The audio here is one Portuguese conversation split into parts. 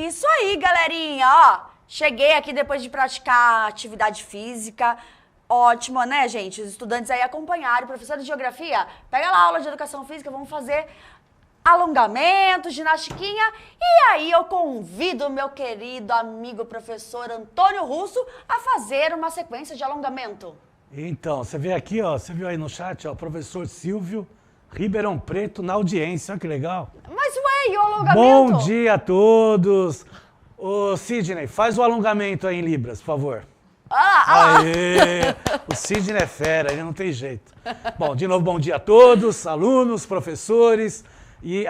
Isso aí, galerinha, ó, cheguei aqui depois de praticar atividade física, ótima, né, gente? Os estudantes aí acompanharam, professor de geografia, pega lá a aula de educação física, vamos fazer alongamento, ginastiquinha, e aí eu convido o meu querido amigo professor Antônio Russo a fazer uma sequência de alongamento. Então, você vê aqui, ó, você viu aí no chat, ó, professor Silvio Ribeirão Preto na audiência, olha que legal. Mas ué, e o alongamento? Bom dia a todos. Ô, Sidney, faz o alongamento aí em Libras, por favor. Aê! O Sidney é fera, ele não tem jeito. Bom, de novo, bom dia a todos, alunos, professores, e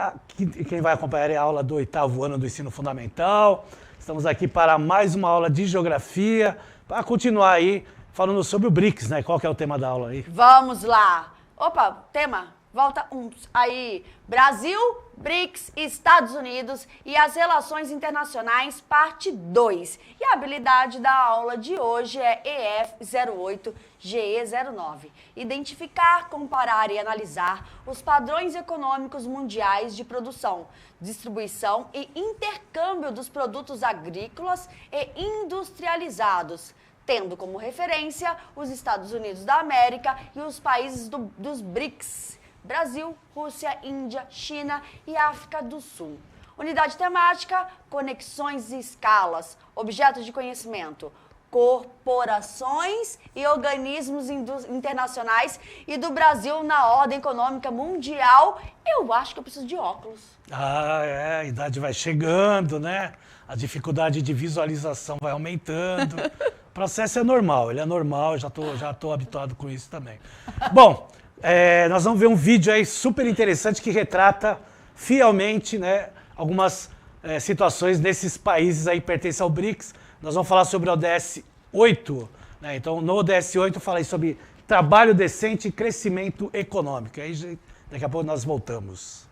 quem vai acompanhar é a aula do 8º ano do ensino fundamental. Estamos aqui para mais uma aula de geografia, para continuar aí falando sobre o BRICS, né? Qual que é o tema da aula aí? Vamos lá. Opa, tema. Volta aí, Brasil, BRICS, Estados Unidos e as relações internacionais, parte 2. E a habilidade da aula de hoje é EF08-GE09. Identificar, comparar e analisar os padrões econômicos mundiais de produção, distribuição e intercâmbio dos produtos agrícolas e industrializados, tendo como referência os Estados Unidos da América e os países dos BRICS. Brasil, Rússia, Índia, China e África do Sul. Unidade temática, conexões e escalas, objetos de conhecimento, corporações e organismos internacionais e do Brasil na ordem econômica mundial. Eu acho que eu preciso de óculos. A idade vai chegando, né? A dificuldade de visualização vai aumentando. O processo é normal, ele é normal, eu já tô habituado com isso também. Bom, nós vamos ver um vídeo aí super interessante que retrata fielmente, né, algumas situações desses países aí que pertencem ao BRICS. Nós vamos falar sobre o ODS 8, né? Então, no ODS 8 eu falei sobre trabalho decente e crescimento econômico. Aí daqui a pouco nós voltamos.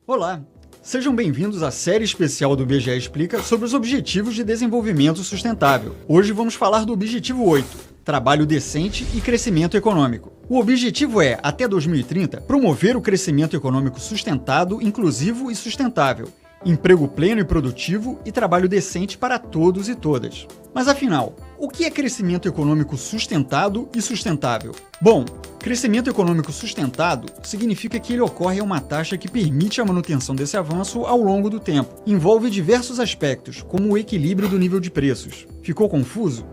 Olá! Sejam bem-vindos à série especial do BGE Explica sobre os Objetivos de Desenvolvimento Sustentável. Hoje vamos falar do Objetivo 8, Trabalho Decente e Crescimento Econômico. O objetivo é, até 2030, promover o crescimento econômico sustentado, inclusivo e sustentável, emprego pleno e produtivo e trabalho decente para todos e todas. Mas afinal, o que é crescimento econômico sustentado e sustentável? Bom, crescimento econômico sustentado significa que ele ocorre a uma taxa que permite a manutenção desse avanço ao longo do tempo. Envolve diversos aspectos, como o equilíbrio do nível de preços. Ficou confuso?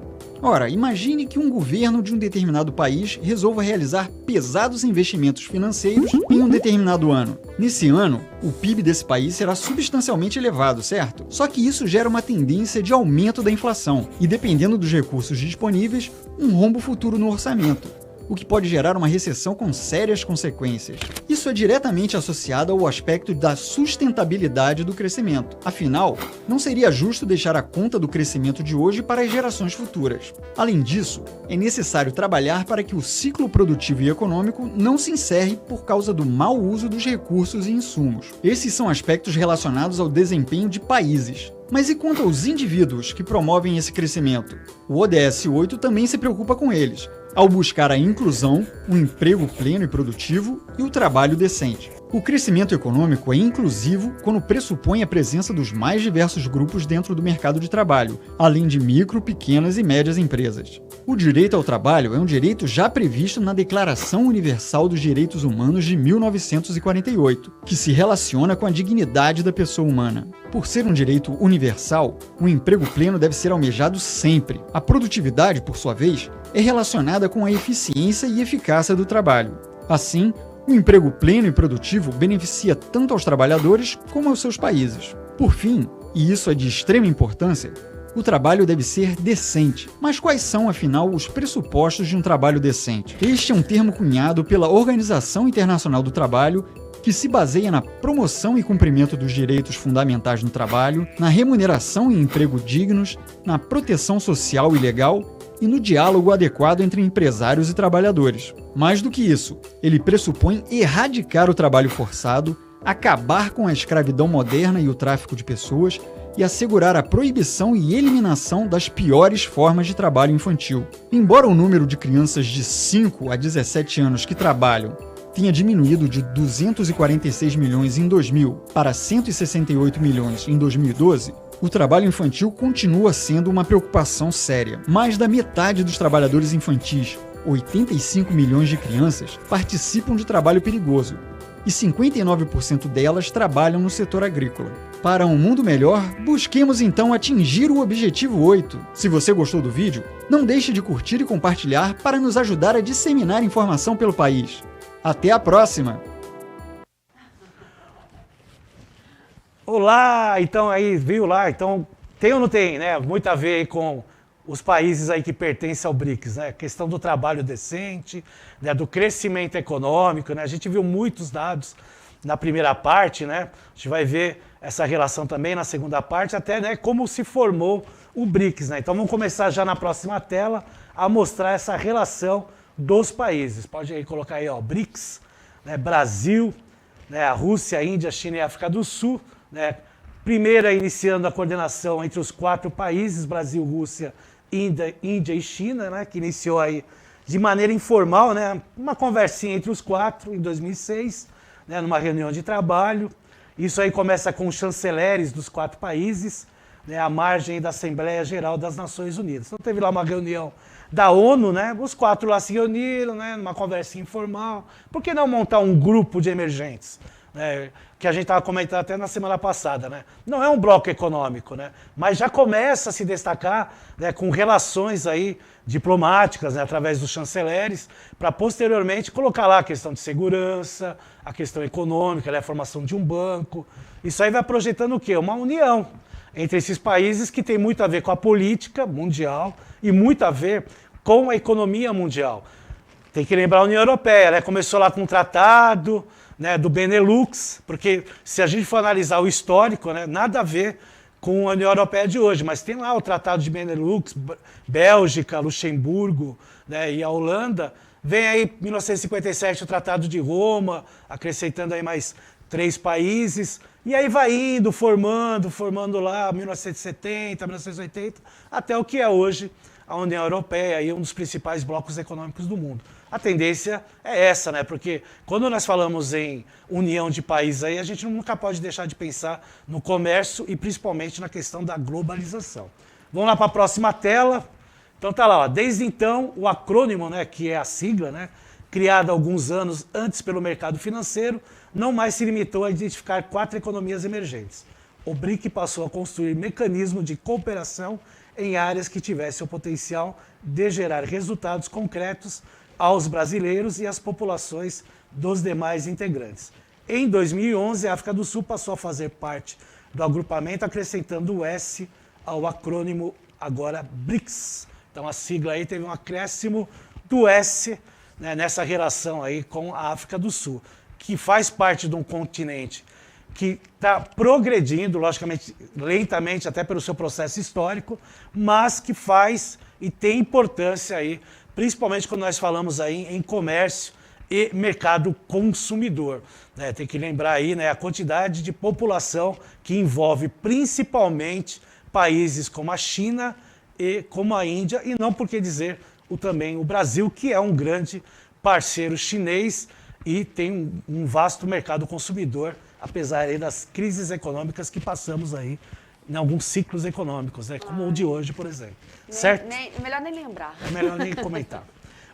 Ora, imagine que um governo de um determinado país resolva realizar pesados investimentos financeiros em um determinado ano. Nesse ano, o PIB desse país será substancialmente elevado, certo? Só que isso gera uma tendência de aumento da inflação e, dependendo dos recursos disponíveis, um rombo futuro no orçamento, o que pode gerar uma recessão com sérias consequências. Isso é diretamente associado ao aspecto da sustentabilidade do crescimento. Afinal, não seria justo deixar a conta do crescimento de hoje para as gerações futuras. Além disso, é necessário trabalhar para que o ciclo produtivo e econômico não se encerre por causa do mau uso dos recursos e insumos. Esses são aspectos relacionados ao desempenho de países. Mas e quanto aos indivíduos que promovem esse crescimento? O ODS 8 também se preocupa com eles, ao buscar a inclusão, o emprego pleno e produtivo e o trabalho decente. O crescimento econômico é inclusivo quando pressupõe a presença dos mais diversos grupos dentro do mercado de trabalho, além de micro, pequenas e médias empresas. O direito ao trabalho é um direito já previsto na Declaração Universal dos Direitos Humanos de 1948, que se relaciona com a dignidade da pessoa humana. Por ser um direito universal, o emprego pleno deve ser almejado sempre. A produtividade, por sua vez, é relacionada com a eficiência e eficácia do trabalho. Assim, o emprego pleno e produtivo beneficia tanto aos trabalhadores como aos seus países. Por fim, e isso é de extrema importância, o trabalho deve ser decente. Mas quais são, afinal, os pressupostos de um trabalho decente? Este é um termo cunhado pela Organização Internacional do Trabalho, que se baseia na promoção e cumprimento dos direitos fundamentais no trabalho, na remuneração e emprego dignos, na proteção social e legal e no diálogo adequado entre empresários e trabalhadores. Mais do que isso, ele pressupõe erradicar o trabalho forçado, acabar com a escravidão moderna e o tráfico de pessoas e assegurar a proibição e eliminação das piores formas de trabalho infantil. Embora o número de crianças de 5 a 17 anos que trabalham tenha diminuído de 246 milhões em 2000 para 168 milhões em 2012, o trabalho infantil continua sendo uma preocupação séria. Mais da metade dos trabalhadores infantis, 85 milhões de crianças, participam de trabalho perigoso e 59% delas trabalham no setor agrícola. Para um mundo melhor, busquemos então atingir o objetivo 8. Se você gostou do vídeo, não deixe de curtir e compartilhar para nos ajudar a disseminar informação pelo país. Até a próxima! Olá, então aí, viu lá? Então, tem ou não tem, né? Muito a ver aí com os países aí que pertencem ao BRICS, né? A questão do trabalho decente, né? Do crescimento econômico, né? A gente viu muitos dados na primeira parte, né? A gente vai ver essa relação também na segunda parte, até, né, como se formou o BRICS, né? Então vamos começar já na próxima tela a mostrar essa relação dos países. Pode aí colocar aí, ó, BRICS, né? Brasil, né? A Rússia, a Índia, a China e a África do Sul, né? Primeira iniciando a coordenação entre os 4 países, Brasil, Rússia, Índia e China, né? Que iniciou aí de maneira informal, né? Uma conversinha entre os 4 em 2006, né? Numa reunião de trabalho. Isso aí começa com os chanceleres dos 4 países, né? À margem da Assembleia Geral das Nações Unidas. Então teve lá uma reunião da ONU, né? Os 4 lá se reuniram, né? Numa conversinha informal. Por que não montar um grupo de emergentes? Que a gente estava comentando até na semana passada, né? Não é um bloco econômico, né? Mas já começa a se destacar, né, com relações aí diplomáticas, né, através dos chanceleres, para posteriormente colocar lá a questão de segurança, a questão econômica, né, a formação de um banco. Isso aí vai projetando o quê? Uma união entre esses países que tem muito a ver com a política mundial e muito a ver com a economia mundial. Tem que lembrar a União Europeia, né? Começou lá com um tratado, né, do Benelux, porque se a gente for analisar o histórico, né, nada a ver com a União Europeia de hoje, mas tem lá o Tratado de Benelux, Bélgica, Luxemburgo, né, e a Holanda. Vem aí, em 1957, o Tratado de Roma, acrescentando aí mais 3 países, e aí vai indo, formando lá, 1970, 1980, até o que é hoje a União Europeia, aí um dos principais blocos econômicos do mundo. A tendência é essa, né? Porque quando nós falamos em união de países, aí, a gente nunca pode deixar de pensar no comércio e principalmente na questão da globalização. Vamos lá para a próxima tela. Então tá lá, ó. Desde então, o acrônimo, né, que é a sigla, né, criada alguns anos antes pelo mercado financeiro, não mais se limitou a identificar 4 economias emergentes. O BRIC passou a construir mecanismos de cooperação em áreas que tivessem o potencial de gerar resultados concretos aos brasileiros e às populações dos demais integrantes. Em 2011, a África do Sul passou a fazer parte do agrupamento, acrescentando o S ao acrônimo agora BRICS. Então a sigla aí teve um acréscimo do S, né, nessa relação aí com a África do Sul, que faz parte de um continente que está progredindo, logicamente, lentamente, até pelo seu processo histórico, mas que faz e tem importância aí, principalmente quando nós falamos aí em comércio e mercado consumidor, né? Tem que lembrar aí, né, a quantidade de população que envolve principalmente países como a China e como a Índia, e não por que dizer também o Brasil, que é um grande parceiro chinês e tem um vasto mercado consumidor, apesar aí das crises econômicas que passamos aí em alguns ciclos econômicos, né? Como o de hoje, por exemplo. Certo? Melhor nem lembrar. É melhor nem comentar.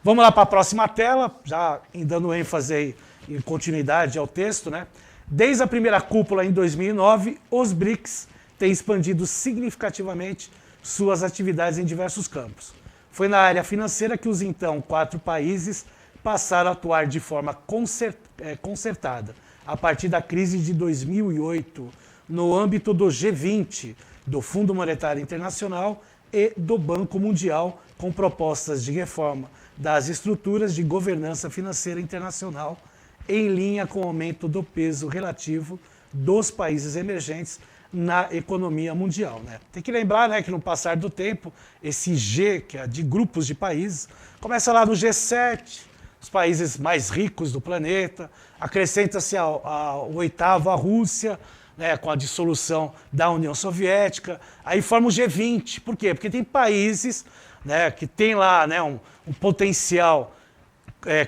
Vamos lá para a próxima tela, já dando ênfase aí em continuidade ao texto, né? Desde a primeira cúpula em 2009, os BRICS têm expandido significativamente suas atividades em diversos campos. Foi na área financeira que os então 4 países passaram a atuar de forma concertada, a partir da crise de 2008, no âmbito do G20, do Fundo Monetário Internacional e do Banco Mundial, com propostas de reforma das estruturas de governança financeira internacional, em linha com o aumento do peso relativo dos países emergentes na economia mundial, né? Tem que lembrar, né, que no passar do tempo, esse G, que é de grupos de países, começa lá no G7, os países mais ricos do planeta, acrescenta-se ao 8º a Rússia, né, com a dissolução da União Soviética, aí forma o G20. Por quê? Porque tem países, né, que tem lá, né, um potencial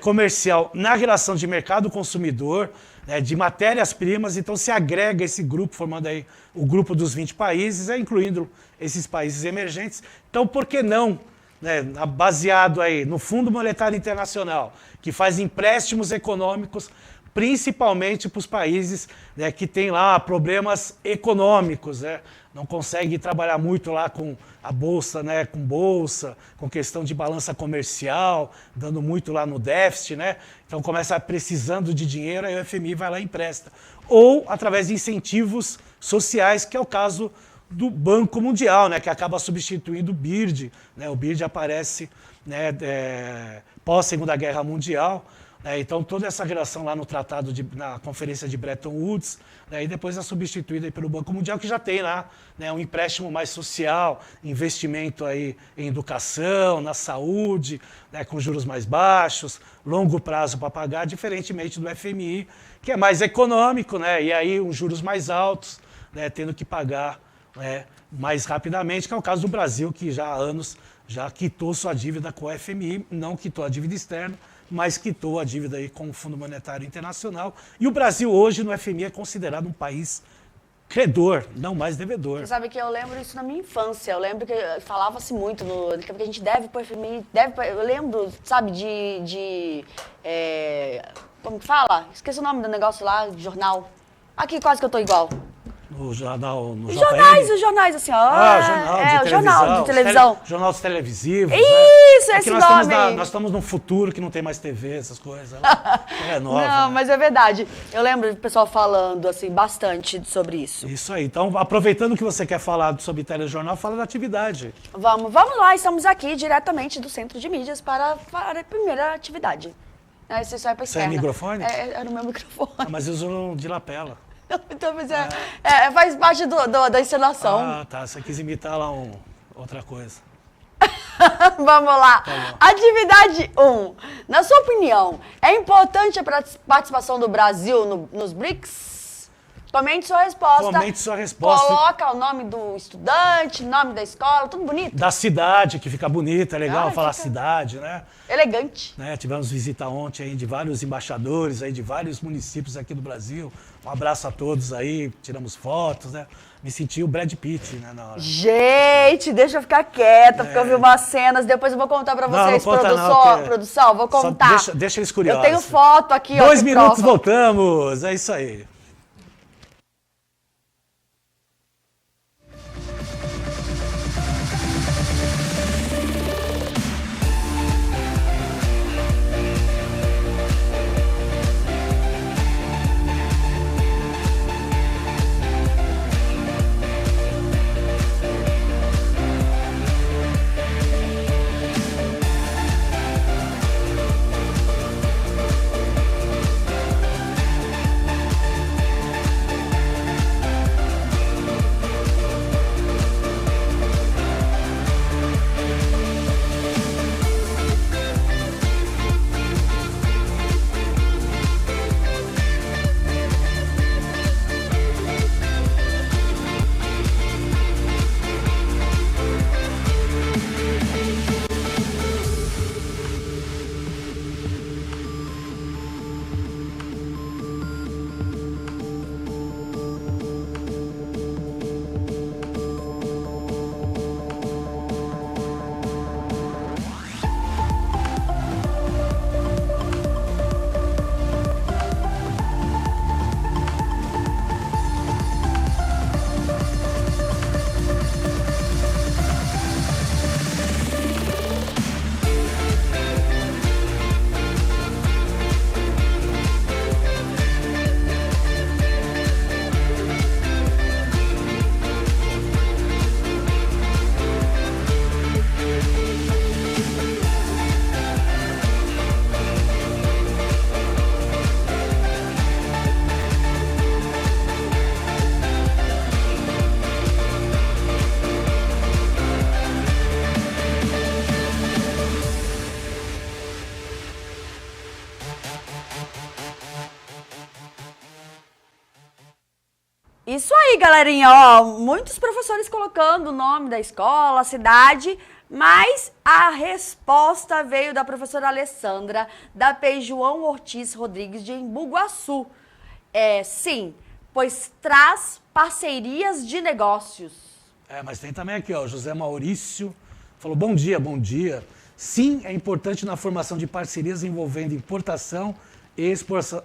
comercial na relação de mercado consumidor, né, de matérias-primas, então se agrega esse grupo, formando aí o grupo dos 20 países, incluindo esses países emergentes. Então, por que não, né, baseado aí no Fundo Monetário Internacional, que faz empréstimos econômicos, principalmente para os países, né, que têm lá problemas econômicos, né, não conseguem trabalhar muito lá com a bolsa, né, com questão de balança comercial, dando muito lá no déficit, né, então começa precisando de dinheiro, aí o FMI vai lá e empresta. Ou através de incentivos sociais, que é o caso do Banco Mundial, né, que acaba substituindo o BIRD, né, o BIRD aparece, né, pós-Segunda Guerra Mundial. Então, toda essa relação lá no tratado, na Conferência de Bretton Woods, né, e depois é substituída aí pelo Banco Mundial, que já tem lá, né, um empréstimo mais social, investimento aí em educação, na saúde, né, com juros mais baixos, longo prazo para pagar, diferentemente do FMI, que é mais econômico, né, e aí uns juros mais altos, né, tendo que pagar, né, mais rapidamente, que é o caso do Brasil, que já há anos já quitou sua dívida com o FMI, não quitou a dívida externa, mas quitou a dívida aí com o Fundo Monetário Internacional. E o Brasil hoje no FMI é considerado um país credor, não mais devedor. Você sabe que eu lembro isso na minha infância. Eu lembro que falava-se muito que a gente deve para o FMI, eu lembro, sabe, como que fala? Esqueci o nome do negócio lá, de jornal. Aqui quase que eu tô igual. No jornal, no Os JN? jornais, assim, ó. O jornal de televisão. Jornais televisivos. Isso, né? esse nós estamos num futuro que não tem mais TV, essas coisas. É nova. Não, né? mas é verdade. Eu lembro do pessoal falando, assim, bastante sobre isso. Isso aí. Então, aproveitando que você quer falar sobre telejornal, fala da atividade. Vamos lá, estamos aqui diretamente do Centro de Mídias para a primeira atividade. Você só é para externa. Você é microfone? É no meu microfone. Mas eu uso de lapela. Então, mas faz parte da encenação. Ah, tá. Você quis imitar lá outra coisa. Vamos lá. Tá. Atividade 1. Na sua opinião, é importante a participação do Brasil nos BRICS? Comente sua resposta. Comente sua resposta. Coloca o nome do estudante, nome da escola, tudo bonito. Da cidade, que fica bonita, é legal falar fica cidade, né? elegante. Tivemos visita ontem aí de vários embaixadores aí de vários municípios aqui do Brasil. Um abraço a todos aí, tiramos fotos, né? Me senti o Brad Pitt, né, na hora. Gente, deixa eu ficar quieta, porque eu vi umas cenas, depois eu vou contar pra vocês, não conta produção, vou contar. Deixa eles curiosos. Eu tenho foto aqui, 2 minutos, voltamos, é isso aí. Isso aí, galerinha, ó, muitos professores colocando o nome da escola, a cidade, Mas a resposta veio da professora Alessandra, da PEI João Ortiz Rodrigues de Embu-Guaçu. Sim, pois traz parcerias de negócios. Mas tem também aqui, ó, José Maurício falou, bom dia. Sim, é importante na formação de parcerias envolvendo importação e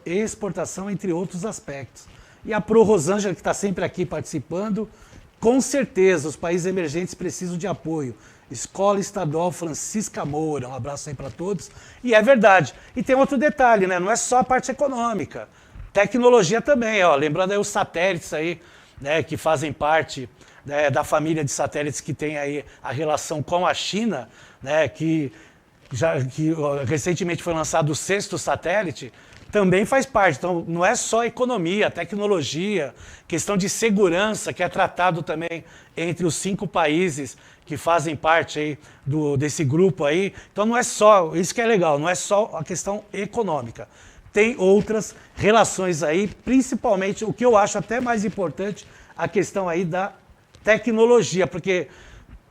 exportação, entre outros aspectos. E a Pro Rosângela, que está sempre aqui participando, com certeza os países emergentes precisam de apoio. Escola Estadual Francisca Moura, um abraço aí para todos. E é verdade. E tem outro detalhe, né? Não é só a parte econômica. Tecnologia também, ó. Lembrando aí os satélites aí, né, que fazem parte, né, da família de satélites que tem aí a relação com a China, né, que recentemente foi lançado o 6º satélite, também faz parte. Então, não é só economia, tecnologia, questão de segurança, que é tratado também entre os 5 países que fazem parte aí desse grupo aí. Então, não é só, isso que é legal, não é só a questão econômica. Tem outras relações aí, principalmente, o que eu acho até mais importante, a questão aí da tecnologia, porque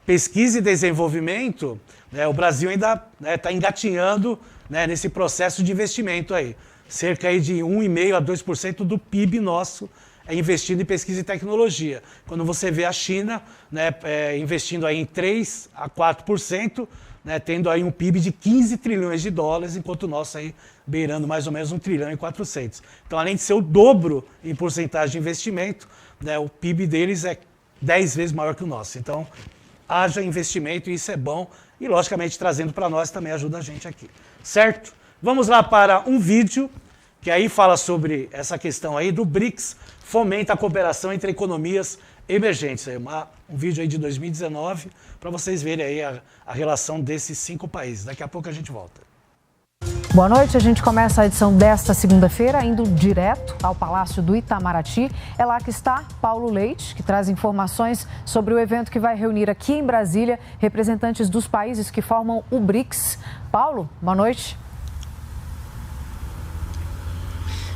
pesquisa e desenvolvimento, né, o Brasil ainda está engatinhando, né, nesse processo de investimento aí. Cerca aí de 1,5% a 2% do PIB nosso é investido em pesquisa e tecnologia. Quando você vê a China, né, investindo aí em 3% a 4%, né, tendo aí um PIB de 15 trilhões de dólares, enquanto o nosso aí beirando mais ou menos 1 trilhão e 400. Então, além de ser o dobro em porcentagem de investimento, né, o PIB deles é 10 vezes maior que o nosso. Então, haja investimento e isso é bom. E, logicamente, trazendo para nós também ajuda a gente aqui. Certo? Vamos lá para um vídeo que aí fala sobre essa questão aí do BRICS, fomenta a cooperação entre economias emergentes. Um vídeo aí de 2019 para vocês verem aí a relação desses 5 países. Daqui a pouco a gente volta. Boa noite, a gente começa a edição desta segunda-feira indo direto ao Palácio do Itamaraty. É lá que está Paulo Leite, que traz informações sobre o evento que vai reunir aqui em Brasília representantes dos países que formam o BRICS. Paulo, boa noite.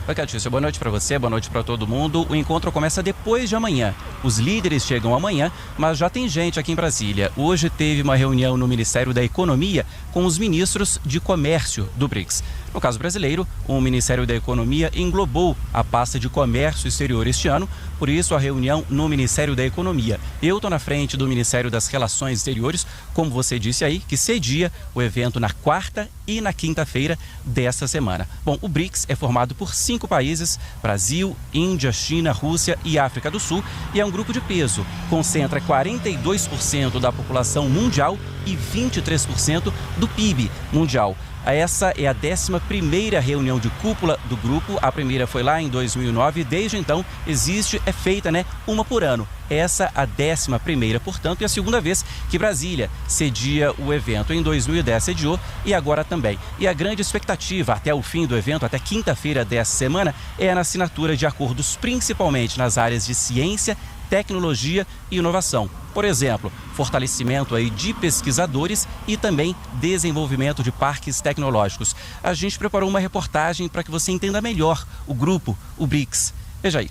Oi, Catícia, boa noite para você, boa noite para todo mundo. O encontro começa depois de amanhã. Os líderes chegam amanhã, mas já tem gente aqui em Brasília. Hoje teve uma reunião no Ministério da Economia com os ministros de comércio do BRICS. No caso brasileiro, o Ministério da Economia englobou a pasta de comércio exterior este ano, por isso a reunião no Ministério da Economia. Eu estou na frente do Ministério das Relações Exteriores, como você disse aí, que cedia o evento na quarta e na quinta-feira desta semana. Bom, o BRICS é formado por 5 países, Brasil, Índia, China, Rússia e África do Sul, e é um grupo de peso, concentra 42% da população mundial e 23% do PIB mundial. Essa é a 11ª reunião de cúpula do grupo. A primeira foi lá em 2009. Desde então, é feita, uma por ano. Essa a 11ª, portanto, e a segunda vez que Brasília cedia o evento. Em 2010 sediou e agora também. E a grande expectativa até o fim do evento, até quinta-feira dessa semana, é na assinatura de acordos principalmente nas áreas de ciência, tecnologia e inovação. Por exemplo, fortalecimento aí de pesquisadores e também desenvolvimento de parques tecnológicos. A gente preparou uma reportagem para que você entenda melhor o grupo, o BRICS. Veja aí.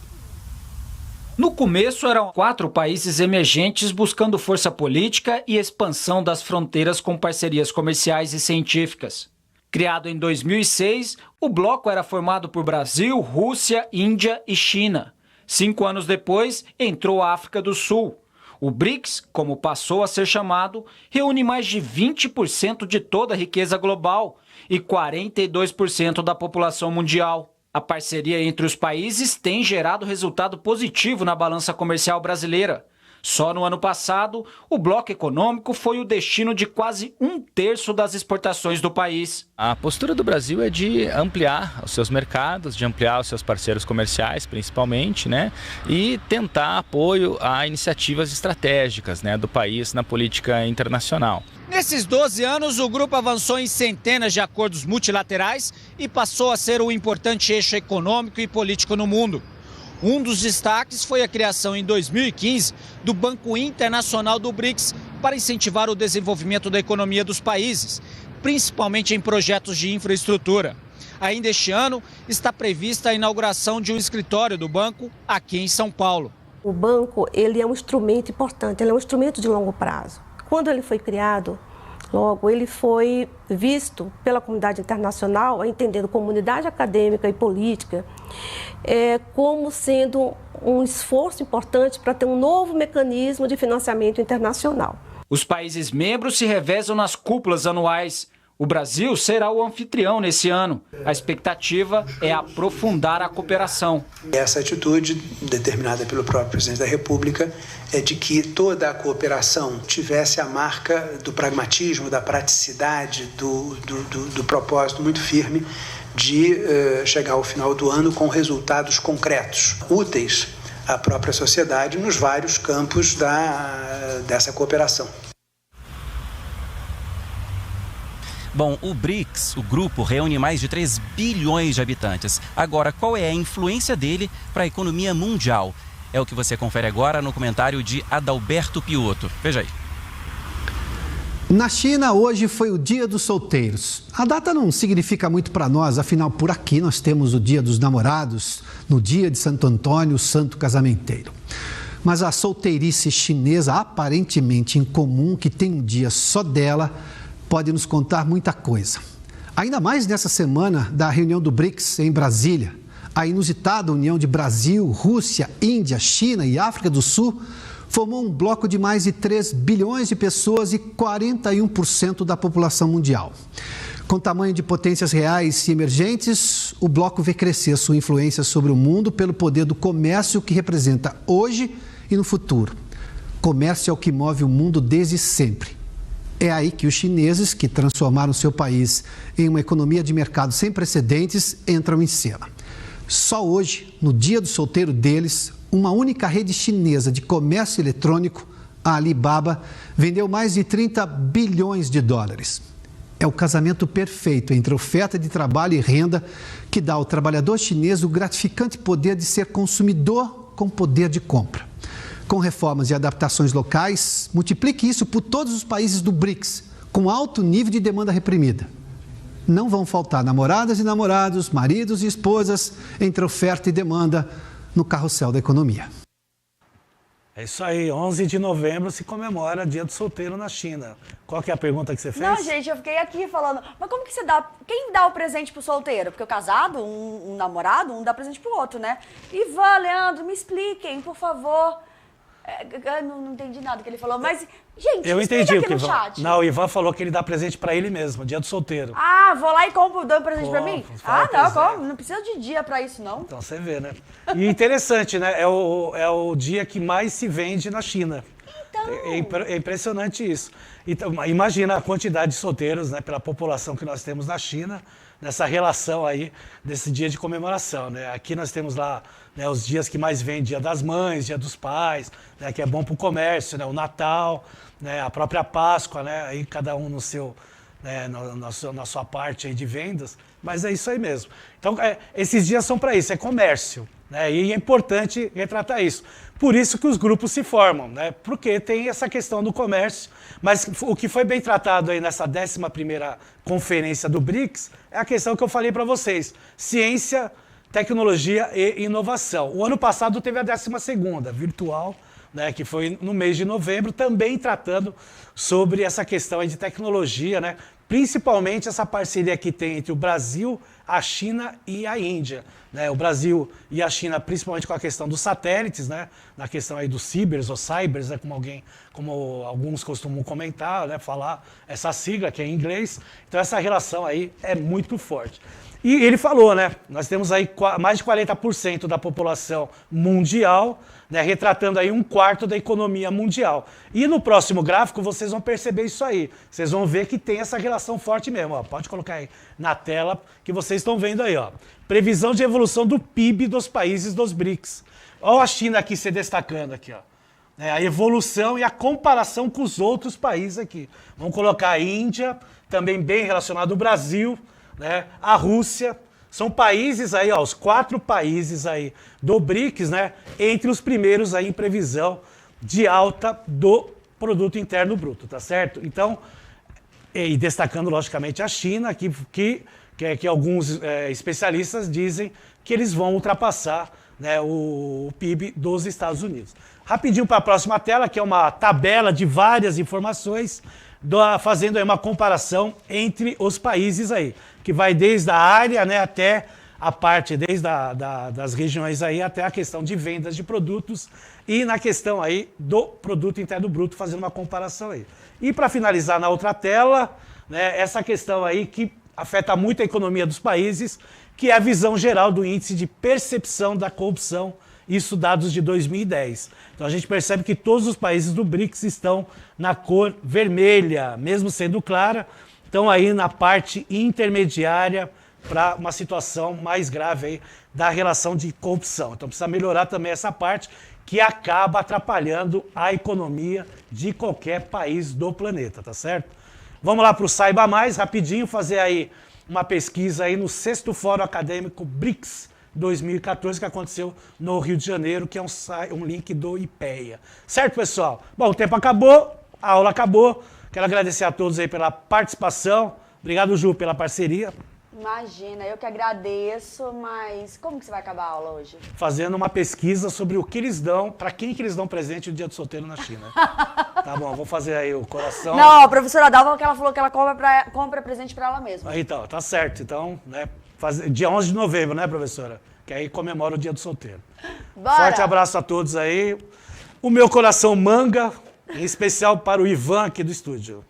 No começo eram 4 países emergentes buscando força política e expansão das fronteiras com parcerias comerciais e científicas. Criado em 2006, o bloco era formado por Brasil, Rússia, Índia e China. 5 anos depois, entrou a África do Sul. O BRICS, como passou a ser chamado, reúne mais de 20% de toda a riqueza global e 42% da população mundial. A parceria entre os países tem gerado resultado positivo na balança comercial brasileira. Só no ano passado, o bloco econômico foi o destino de quase 1/3 das exportações do país. A postura do Brasil é de ampliar os seus mercados, de ampliar os seus parceiros comerciais, principalmente, e tentar apoio a iniciativas estratégicas, do país na política internacional. Nesses 12 anos, o grupo avançou em centenas de acordos multilaterais e passou a ser um importante eixo econômico e político no mundo. Um dos destaques foi a criação em 2015 do Banco Internacional do BRICS para incentivar o desenvolvimento da economia dos países, principalmente em projetos de infraestrutura. Ainda este ano está prevista a inauguração de um escritório do banco aqui em São Paulo. O banco ele é um instrumento importante, ele é um instrumento de longo prazo. quando ele foi criado, logo ele foi visto pela comunidade internacional, entendendo comunidade acadêmica e política, como sendo um esforço importante para ter um novo mecanismo de financiamento internacional. Os países membros se revezam nas cúpulas anuais. O Brasil será o anfitrião nesse ano. A expectativa é aprofundar a cooperação. Essa atitude, determinada pelo próprio presidente da República, é de que toda a cooperação tivesse a marca do pragmatismo, da praticidade, do propósito muito firme de chegar ao final do ano com resultados concretos, úteis à própria sociedade nos vários campos dessa cooperação. Bom, o BRICS, o grupo, reúne mais de 3 bilhões de habitantes. Agora, qual é a influência dele para a economia mundial? É o que você confere agora no comentário de Adalberto Piotto. Veja aí. Na China, hoje foi o Dia dos Solteiros. A data não significa muito para nós, afinal, por aqui nós temos o Dia dos Namorados, no dia de Santo Antônio, o santo casamenteiro. Mas a solteirice chinesa, aparentemente incomum, que tem um dia só dela, pode nos contar muita coisa. Ainda mais nessa semana da reunião do BRICS em Brasília. A inusitada união de Brasil, Rússia, Índia, China e África do Sul formou um bloco de mais de 3 bilhões de pessoas e 41% da população mundial. Com tamanho de potências reais e emergentes, o bloco vê crescer sua influência sobre o mundo pelo poder do comércio que representa hoje e no futuro. Comércio é o que move o mundo desde sempre. É aí que os chineses, que transformaram seu país em uma economia de mercado sem precedentes, entram em cena. Só hoje, no dia do solteiro deles, uma única rede chinesa de comércio eletrônico, a Alibaba, vendeu mais de 30 bilhões de dólares. É o casamento perfeito entre oferta de trabalho e renda que dá ao trabalhador chinês o gratificante poder de ser consumidor com poder de compra. Com reformas e adaptações locais, multiplique isso por todos os países do BRICS, com alto nível de demanda reprimida. Não vão faltar namoradas e namorados, maridos e esposas, entre oferta e demanda no carrossel da economia. É isso aí, 11 de novembro se comemora Dia do Solteiro na China. Qual que é a pergunta que você fez? Não, gente, eu fiquei aqui falando, mas como que você dá, quem dá o presente pro solteiro? Porque o casado, um namorado, um dá presente pro outro, né? Ivan, Leandro, me expliquem, por favor. Eu não entendi nada que ele falou, mas, gente, eu entendi o que no chat. Não, o Ivan falou que ele dá presente pra ele mesmo, Dia do Solteiro. Ah, vou lá e compro, dou um presente pra mim? Não precisa de dia pra isso, não. Então você vê, né? E interessante, né? É o dia que mais se vende na China. Então... É impressionante isso. Então, imagina a quantidade de solteiros, né, pela população que nós temos na China, nessa relação aí desse dia de comemoração, né? Aqui nós temos lá, né, os dias que mais vem, Dia das Mães, Dia dos Pais, né, que é bom para o comércio, né, o Natal, né, a própria Páscoa, né, aí cada um no seu, né, na sua parte aí de vendas, mas é isso aí mesmo. Então, esses dias são para isso, é comércio, né, e é importante retratar isso. Por isso que os grupos se formam, né, porque tem essa questão do comércio, mas o que foi bem tratado aí nessa 11ª conferência do BRICS é a questão que eu falei para vocês, ciência, tecnologia e inovação. O ano passado teve a 12ª, virtual, né, que foi no mês de novembro, também tratando sobre essa questão aí de tecnologia, né, principalmente essa parceria que tem entre o Brasil, a China e a Índia. Né, o Brasil e a China, principalmente com a questão dos satélites, né, na questão aí dos cibers ou cybers, né, como alguns costumam comentar, né, falar essa sigla que é em inglês. Então essa relação aí é muito forte. E ele falou, né, nós temos aí mais de 40% da população mundial, né, retratando aí 1/4 da economia mundial. E no próximo gráfico vocês vão perceber isso aí. Vocês vão ver que tem essa relação forte mesmo. Ó. Pode colocar aí na tela que vocês estão vendo aí. Ó. Previsão de evolução do PIB dos países dos BRICS. Olha a China aqui se destacando aqui, ó. A evolução e a comparação com os outros países aqui. Vamos colocar a Índia, também bem relacionado ao Brasil, né? A Rússia, são países aí, ó, os 4 países aí do BRICS, né? Entre os primeiros aí em previsão de alta do produto interno bruto, tá certo? Então, e destacando logicamente a China, que alguns especialistas dizem que eles vão ultrapassar, né, o PIB dos Estados Unidos. Rapidinho para a próxima tela, que é uma tabela de várias informações, fazendo aí uma comparação entre os países aí, que vai desde a área, né, até a parte, desde das regiões aí até a questão de vendas de produtos e na questão aí do produto interno bruto, fazendo uma comparação aí. E para finalizar na outra tela, né, essa questão aí que afeta muito a economia dos países, que é a visão geral do índice de percepção da corrupção, isso dados de 2010. Então a gente percebe que todos os países do BRICS estão na cor vermelha, mesmo sendo clara, estão aí na parte intermediária para uma situação mais grave aí da relação de corrupção. Então precisa melhorar também essa parte que acaba atrapalhando a economia de qualquer país do planeta, tá certo? Vamos lá para o Saiba Mais, rapidinho, fazer aí uma pesquisa aí no 6º Fórum Acadêmico BRICS 2014, que aconteceu no Rio de Janeiro, que é um link do IPEA. Certo, pessoal? Bom, o tempo acabou, a aula acabou. Quero agradecer a todos aí pela participação. Obrigado, Ju, pela parceria. Imagina, eu que agradeço, mas como que você vai acabar a aula hoje? Fazendo uma pesquisa sobre o que eles dão, para quem que eles dão presente no Dia do Solteiro na China. Tá bom, vou fazer aí o coração. Não, a professora Dalva, que ela falou que ela compra presente para ela mesma. Aí, então, tá certo. Então, né, dia 11 de novembro, né, professora? Que aí comemora o Dia do Solteiro. Bora. Forte abraço a todos aí. O meu coração manga, em especial para o Ivan aqui do estúdio.